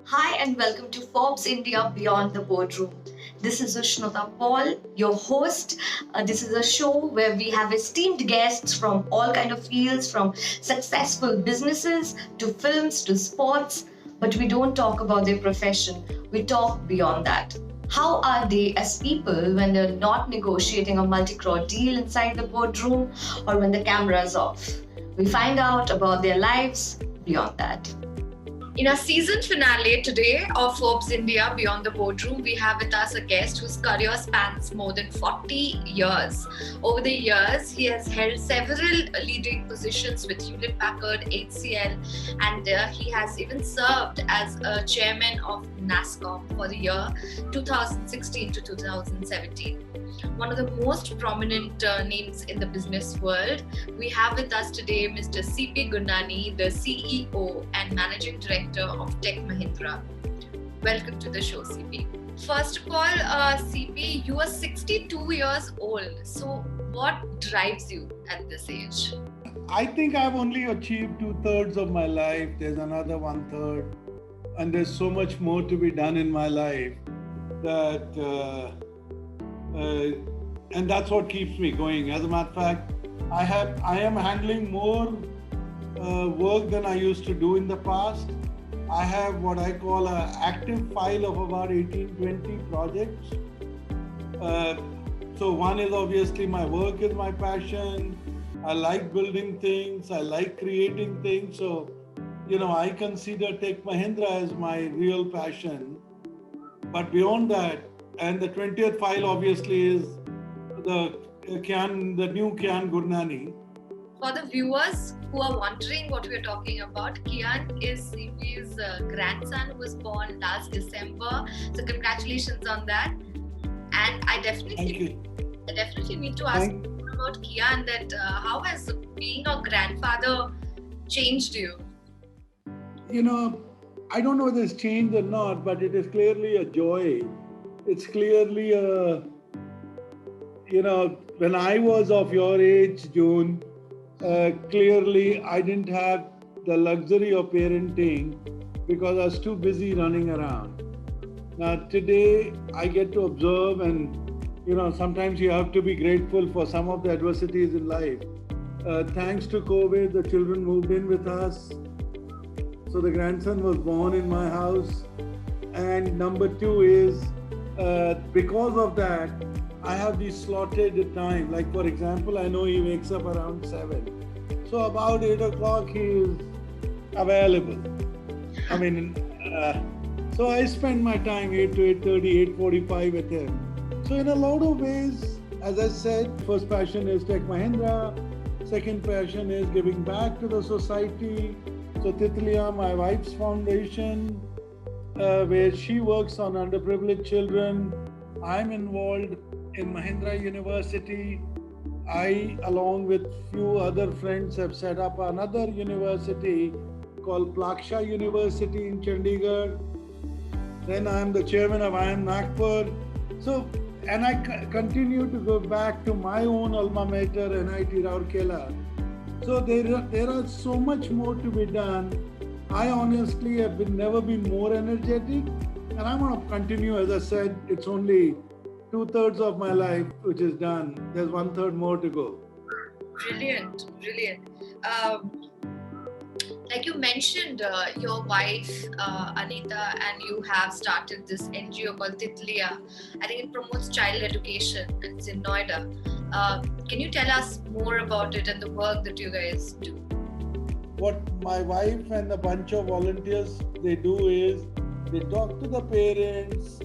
Hi and welcome to Forbes India Beyond the Boardroom. This is Ushnata Paul, your host. This is a show where we have esteemed guests from all kind of fields, from successful businesses to films to sports. But we don't talk about their profession. We talk beyond that. How are they as people when they're not negotiating a multi-crore deal inside the boardroom or when the camera is off? We find out about their lives beyond that. In our season finale today of Forbes India Beyond the Boardroom, we have with us a guest whose career spans more than 40 years. Over the years, he has held several leading positions with Hewlett Packard, HCL, and he has even served as a chairman of NASSCOM for the year 2016 to 2017. One of the most prominent names in the business world. We have with us today Mr. C.P. Gurnani, the CEO and Managing Director of Tech Mahindra. Welcome to the show, C.P. First of all, C.P., you are 62 years old. So what drives you at this age? I think I've only achieved 2/3 of my life. There's another 1/3. And there's so much more to be done in my life that... and that's what keeps me going. As a matter of fact, I am handling more work than I used to do in the past. I have what I call an active file of about 18-20 projects. So one is obviously my work is my passion. I like building things. I like creating things. So, I consider Tech Mahindra as my real passion. But beyond that, and the 20th file obviously is the new Kian Gurnani. For the viewers who are wondering what we're talking about, Kian is CP's grandson who was born last December. So congratulations on that. And I definitely need to ask you about Kian that how has being a grandfather changed you? I don't know whether it's changed or not, but it is clearly a joy. It's clearly when I was of your age, June, clearly I didn't have the luxury of parenting because I was too busy running around. Now today I get to observe and, sometimes you have to be grateful for some of the adversities in life. Thanks to COVID, the children moved in with us. So the grandson was born in my house. And number two is, because of that, I have these slotted time. Like for example, I know he wakes up around 7. So about 8 o'clock he is available. So I spend my time 8 to 8:30, 8:45 with him. So in a lot of ways, as I said, first passion is Tech Mahindra. Second passion is giving back to the society. So Titliya, my wife's foundation, where she works on underprivileged children. I'm involved in Mahindra University. I, along with few other friends, have set up another university called Plaksha University in Chandigarh. Then I'm the chairman of IIM Nagpur. So, and I continue to go back to my own alma mater, NIT Rourkela. So there are so much more to be done. I honestly have never been more energetic, and I'm going to continue. As I said, it's only 2/3 of my life which is done. There's 1/3 more to go. Brilliant. Like you mentioned, your wife Anita and you have started this NGO called Titliya. I think it promotes child education. It's in Noida. Can you tell us more about it and the work that you guys do? What my wife and a bunch of volunteers, they do is they talk to the parents,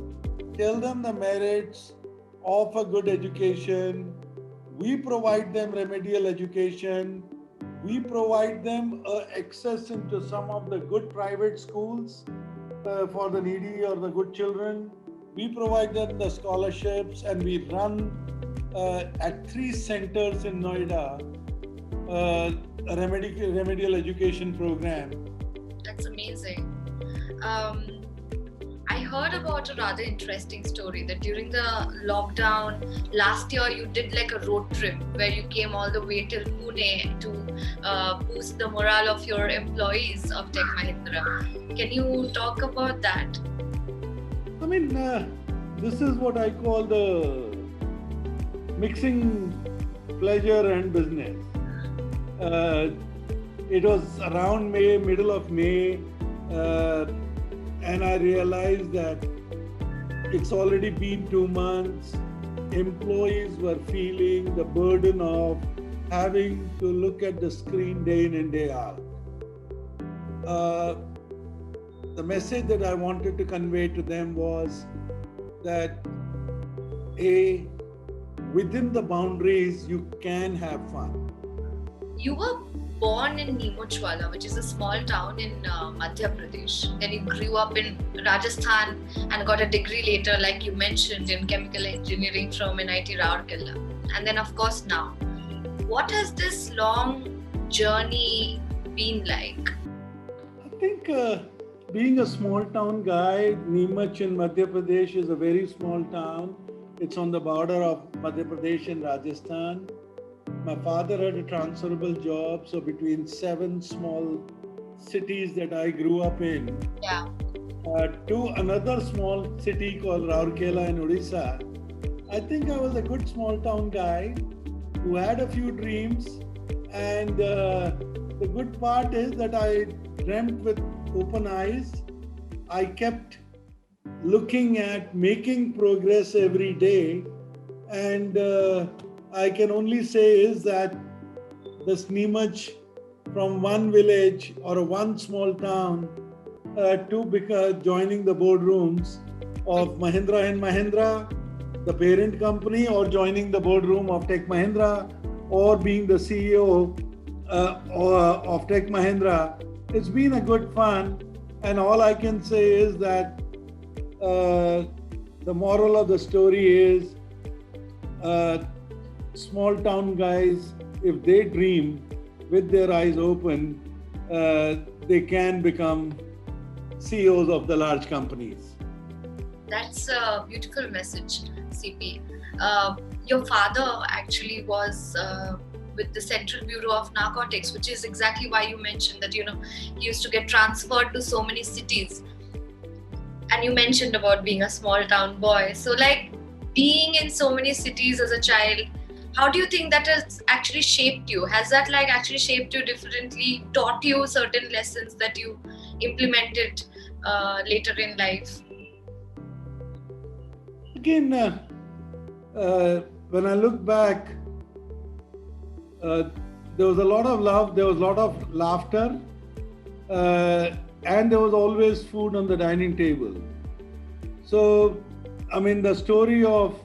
tell them the merits of a good education. We provide them remedial education. We provide them access into some of the good private schools for the needy or the good children. We provide them the scholarships, and we run at 3 centers in Noida a remedial education program. That's amazing. I heard about a rather interesting story that during the lockdown last year you did like a road trip where you came all the way till Pune to boost the morale of your employees of Tech Mahindra. Can you talk about that? I mean, this is what I call the mixing pleasure and business. It was around May, middle of May, and I realized that it's already been 2 months. Employees were feeling the burden of having to look at the screen day in and day out. The message that I wanted to convey to them was that within the boundaries, you can have fun. You were born in Neemuchwala, which is a small town in Madhya Pradesh. Then you grew up in Rajasthan and got a degree later, like you mentioned, in chemical engineering from NIT Rourkela. And then, of course, now. What has this long journey been like? I think being a small town guy, Neemuch in Madhya Pradesh is a very small town. It's on the border of Madhya Pradesh and Rajasthan. My father had a transferable job, so between 7 small cities that I grew up in, to another small city called Rourkela in Odisha, I think I was a good small town guy who had a few dreams, and the good part is that I dreamt with open eyes. I kept looking at making progress every day, and I can only say is that this Neemuch from one village or one small town to joining the boardrooms of Mahindra & Mahindra, the parent company, or joining the boardroom of Tech Mahindra, or being the CEO of Tech Mahindra. It's been a good fun, and all I can say is that the moral of the story is small town guys, if they dream with their eyes open, they can become CEOs of the large companies. That's a beautiful message, CP. Your father actually was with the Central Bureau of Narcotics, which is exactly why you mentioned that, he used to get transferred to so many cities. And you mentioned about being a small town boy. So like being in so many cities as a child, how do you think that has actually shaped you? Has that like actually shaped you differently, taught you certain lessons that you implemented later in life? Again, when I look back, there was a lot of love, there was a lot of laughter, and there was always food on the dining table. So, I mean, the story of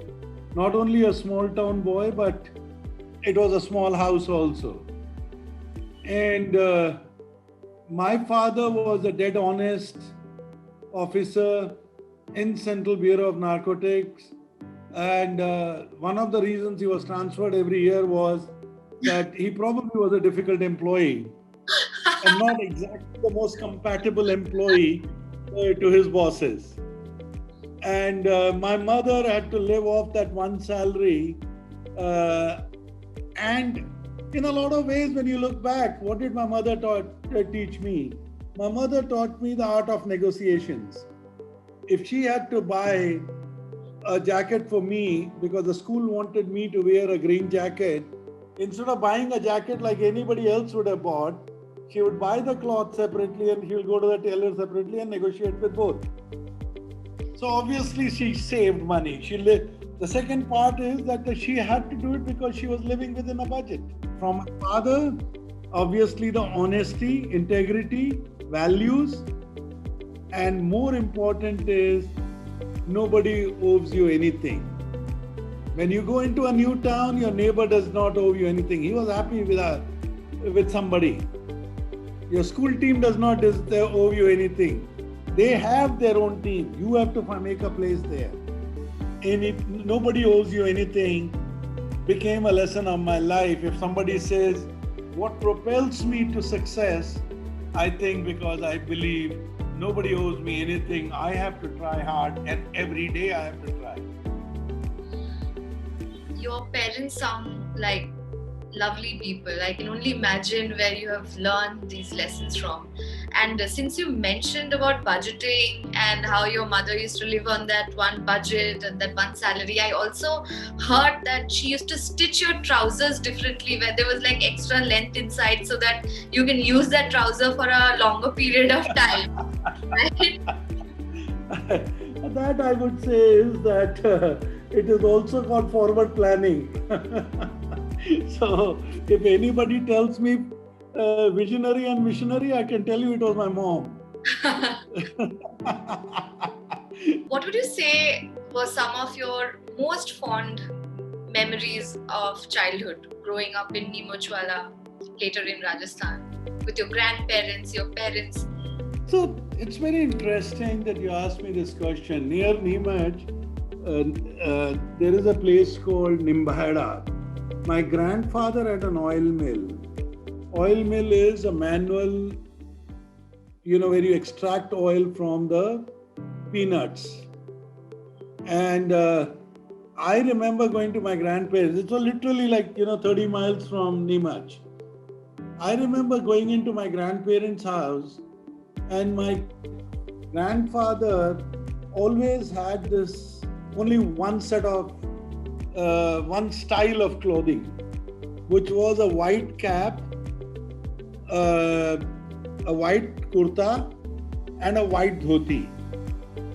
not only a small town boy, but it was a small house also. And my father was a dead honest officer in Central Bureau of Narcotics. And one of the reasons he was transferred every year was that he probably was a difficult employee and not exactly the most compatible employee to his bosses. And my mother had to live off that one salary. And in a lot of ways, when you look back, what did my mother teach me? My mother taught me the art of negotiations. If she had to buy a jacket for me because the school wanted me to wear a green jacket, instead of buying a jacket like anybody else would have bought, she would buy the cloth separately and she will go to the tailor separately and negotiate with both. So obviously she saved money. The second part is that she had to do it because she was living within a budget. From my father, obviously the honesty, integrity, values, and more important is nobody owes you anything. When you go into a new town, your neighbor does not owe you anything. He was happy with somebody. Your school team does not owe you anything. They have their own team. You have to make a place there. And nobody owes you anything became a lesson of my life. If somebody says, what propels me to success? I think because I believe Nobody owes me anything. I have to try hard, and every day I have to try. Your parents sound like lovely people. I can only imagine where you have learned these lessons from. And since you mentioned about budgeting and how your mother used to live on that one budget and that one salary, I also heard that she used to stitch your trousers differently, where there was like extra length inside so that you can use that trouser for a longer period of time. Right? That I would say is that it is also called forward planning. So if anybody tells me visionary and missionary, I can tell you it was my mom. What would you say were some of your most fond memories of childhood, growing up in Nimochwala, later in Rajasthan, with your grandparents, your parents? So it's very interesting that you asked me this question. Near Neemuch, there is a place called Nimbaheda. My grandfather had an oil mill. Oil mill is a manual, where you extract oil from the peanuts. And I remember going to my grandparents. It was literally like, 30 miles from Neemuch. I remember going into my grandparents' house, and my grandfather always had this only one style of clothing, which was a white cap, a white kurta, and a white dhoti.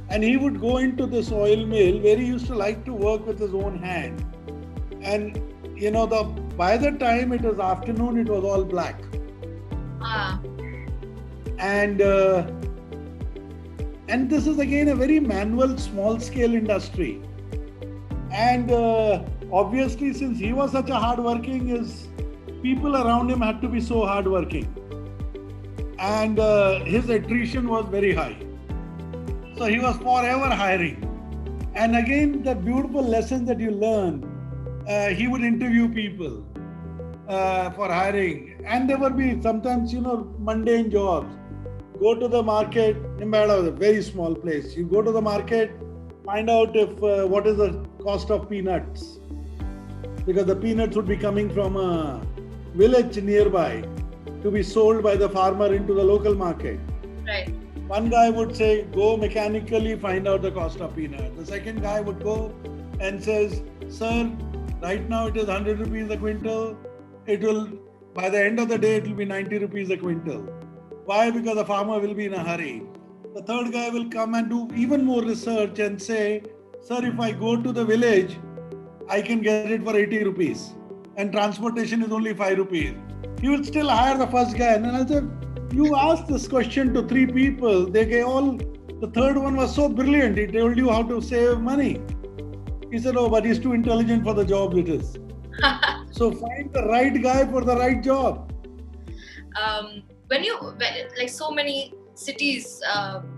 And he would go into this oil mill where he used to like to work with his own hand. And by the time it was afternoon, it was all black. And this is again a very manual, small-scale industry. And obviously, since he was such a hardworking, his people around him had to be so hardworking. And his attrition was very high. So he was forever hiring. And again, the beautiful lesson that you learn, he would interview people for hiring. And there would be sometimes, mundane jobs. Go to the market. Nimbaheda was a very small place. You go to the market, find out if what is the cost of peanuts, because the peanuts would be coming from a village nearby to be sold by the farmer into the local market. Right. One guy would say, go mechanically find out the cost of peanut. The second guy would go and says, sir, right now it is 100 rupees a quintal. By the end of the day, it will be 90 rupees a quintal. Why? Because the farmer will be in a hurry. The third guy will come and do even more research and say, sir, if I go to the village, I can get it for 80 rupees. And transportation is only 5 rupees. He will still hire the first guy. And then I said, you asked this question to 3 people. The third one was so brilliant. He told you how to save money. He said, oh, but he's too intelligent for the job it is. So find the right guy for the right job. When so many cities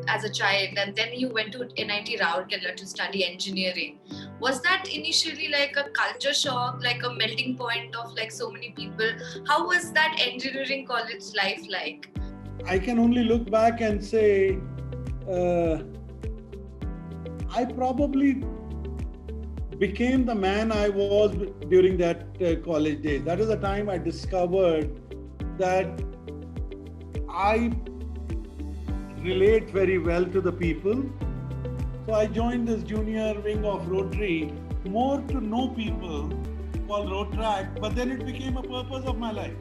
as a child, and then you went to NIT Rourkela to study engineering, was that initially like a culture shock, like a melting point of like so many people? How was that engineering college life like? I can only look back and say, I probably became the man I was during that college days. That is the time I discovered that I relate very well to the people. So I joined this junior wing of Rotary more to know people called Rotrack, but then it became a purpose of my life,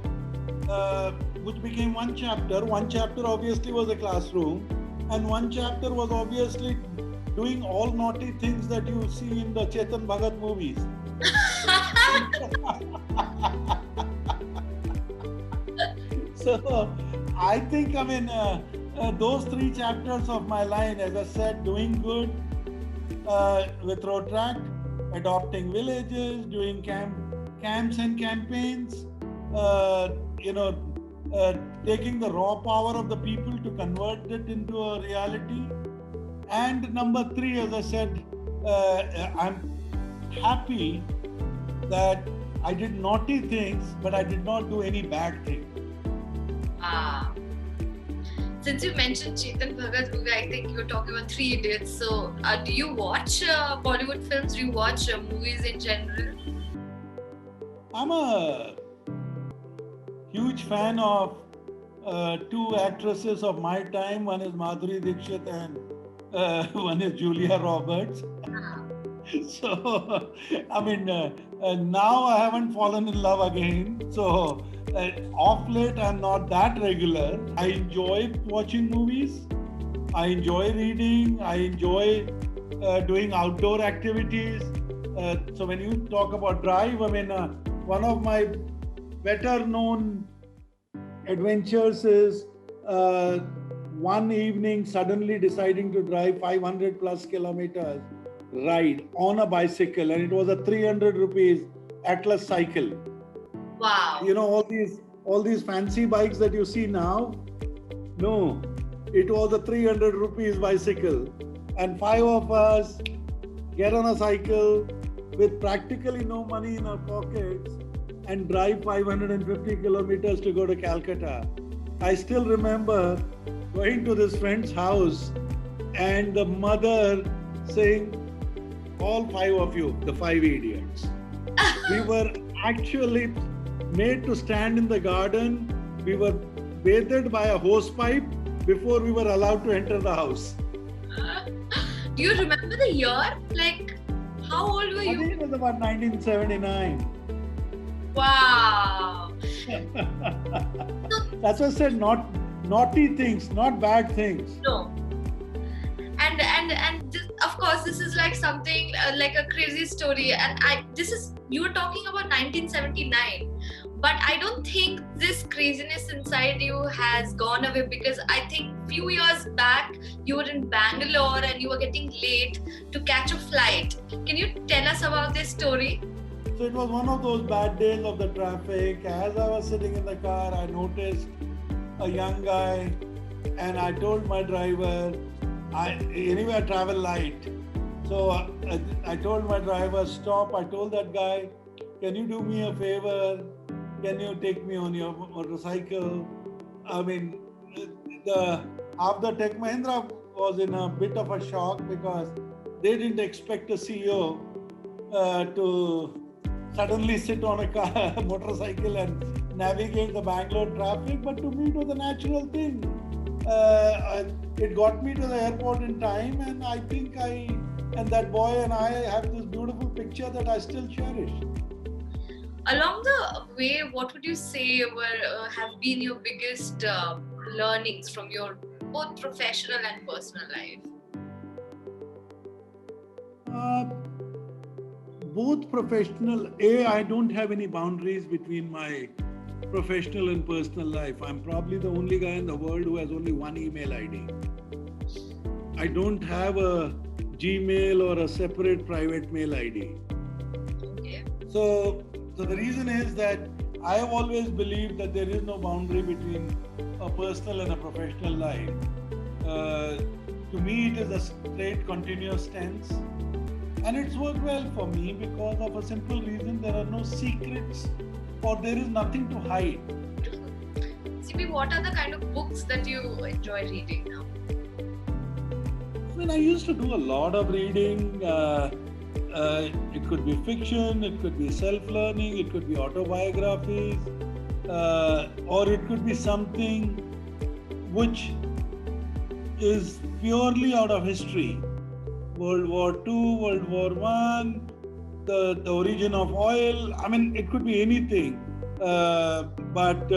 which became one chapter. One chapter obviously was a classroom, and one chapter was obviously doing all naughty things that you see in the Chetan Bhagat movies. So I think, those 3 chapters of my line, as I said, doing good with Rotrack, adopting villages, doing camps and campaigns, taking the raw power of the people to convert it into a reality. And number 3, as I said, I'm happy that I did naughty things, but I did not do any bad thing. Since you mentioned Chetan Bhagat movie, I think you were talking about Three Idiots. So, do you watch Bollywood films? Do you watch movies in general? I'm a huge fan of two actresses of my time. One is Madhuri Dixit and one is Julia Roberts. So, I mean, now I haven't fallen in love again. So, off late, I'm not that regular. I enjoy watching movies. I enjoy reading. I enjoy doing outdoor activities. So, when you talk about drive, I mean, one of my better known adventures is one evening suddenly deciding to drive 500 plus kilometers ride on a bicycle, and it was a 300 rupees Atlas cycle. Wow. You know, all these fancy bikes that you see now, no, it was a 300 rupees bicycle, and 5 of us get on a cycle with practically no money in our pockets and drive 550 kilometers to go to Calcutta. I still remember going to this friend's house and the mother saying, all 5 of you, the 5 idiots. We were actually made to stand in the garden. We were bathed by a hose pipe before we were allowed to enter the house. Do you remember the year? Like, how old were I you? think it was about 1979. Wow. That's why I said not naughty things, not bad things. No. And this, of course, this is like something like a crazy story. And you were talking about 1979, but I don't think this craziness inside you has gone away, because I think few years back you were in Bangalore and you were getting late to catch a flight. Can you tell us about this story? So it was one of those bad days of the traffic. As I was sitting in the car, I noticed a young guy, and I told my driver, anyway I travel light. So I told my driver, stop. I told that guy, can you do me a favor? Can you take me on your motorcycle? I mean, half the Tech Mahindra was in a bit of a shock because they didn't expect a CEO to suddenly sit on a motorcycle and navigate the Bangalore traffic, but to me it was a natural thing. It got me to the airport in time, and I think and that boy and I have this beautiful picture that I still cherish. Along the way, what would you say have been your biggest learnings from your both professional and personal life? Both professional. I don't have any boundaries between my professional and personal life. I'm probably the only guy in the world who has only one email ID. I don't have a Gmail or a separate private mail ID. Okay. So the reason is that I have always believed that there is no boundary between a personal and a professional life. To me, it is a straight, continuous tense. And it's worked well for me because of a simple reason: there are no secrets, or there is nothing to hide. CP, what are the kind of books that you enjoy reading now? I mean, I used to do a lot of reading. It could be fiction, it could be self-learning, it could be autobiographies, or it could be something which is purely out of history. World War II, World War I, the origin of oil. I mean, it could be anything. But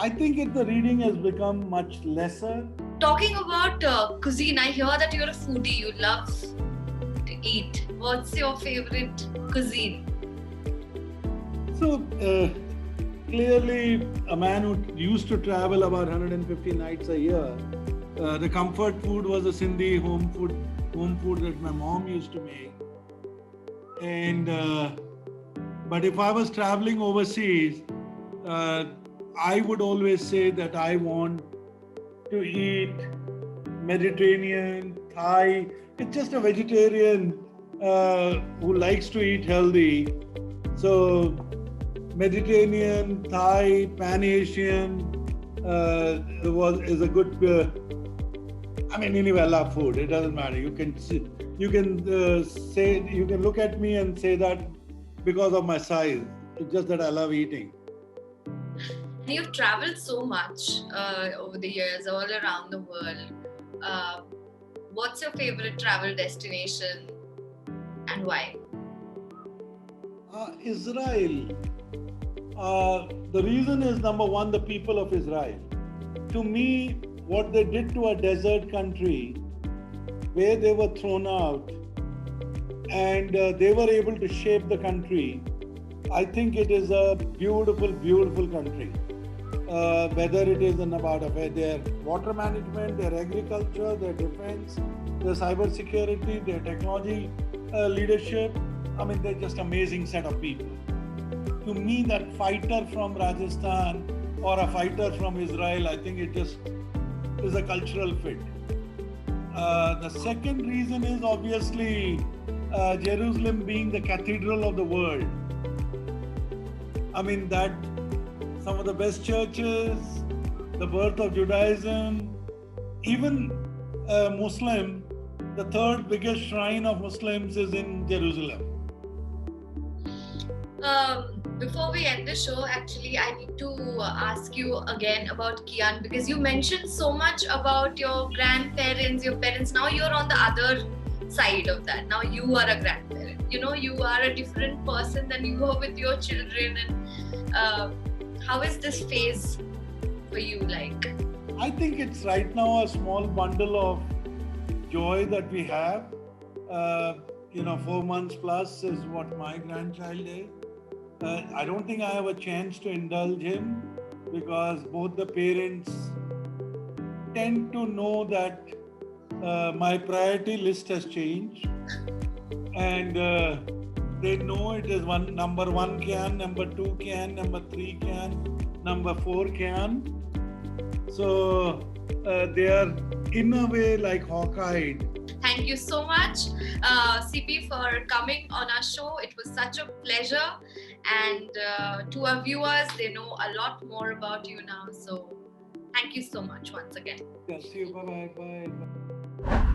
I think the reading has become much lesser. Talking about cuisine, I hear that you're a foodie. You love to eat. What's your favorite cuisine? So, clearly, a man who used to travel about 150 nights a year, the comfort food was a Sindhi home food that my mom used to make. And but if I was traveling overseas, I would always say that I want to eat Mediterranean, Thai. It's just a vegetarian who likes to eat healthy. So Mediterranean, Thai, Pan-Asian, is a good. I mean, anyway, I love food. It doesn't matter. You can say, you can look at me and say that because of my size. It's just that I love eating. You've traveled so much over the years, all around the world. What's your favorite travel destination and why? Israel. The reason is number one, the people of Israel. To me, what they did to a desert country where they were thrown out and they were able to shape the country, I think it is a beautiful, beautiful country. Whether it is about their water management, their agriculture, their defense, their cyber security, their technology leadership. I mean, they're just amazing set of people. To me, that fighter from Rajasthan or a fighter from Israel, I think it just is a cultural fit. The second reason is obviously Jerusalem being the cathedral of the world. I mean, that some of the best churches, the birth of Judaism, even Muslim, the third biggest shrine of Muslims is in Jerusalem. Before we end the show, actually, I need to ask you again about Kian, because you mentioned so much about your grandparents, your parents. Now you're on the other side of that. Now you are a grandparent. You know, you are a different person than you were with your children. And how is this phase for you like? I think it's right now a small bundle of joy that we have. 4 months plus is what my grandchild is. I don't think I have a chance to indulge him because both the parents tend to know that my priority list has changed, and they know it is number 1 Kian, number 2 Kian, number 3 Kian, number 4 Kian. So they are in a way like hawk-eyed. Thank you so much, CP, for coming on our show. It was such a pleasure. And to our viewers, they know a lot more about you now. So thank you so much once again. Yeah, see you. Bye-bye. Bye.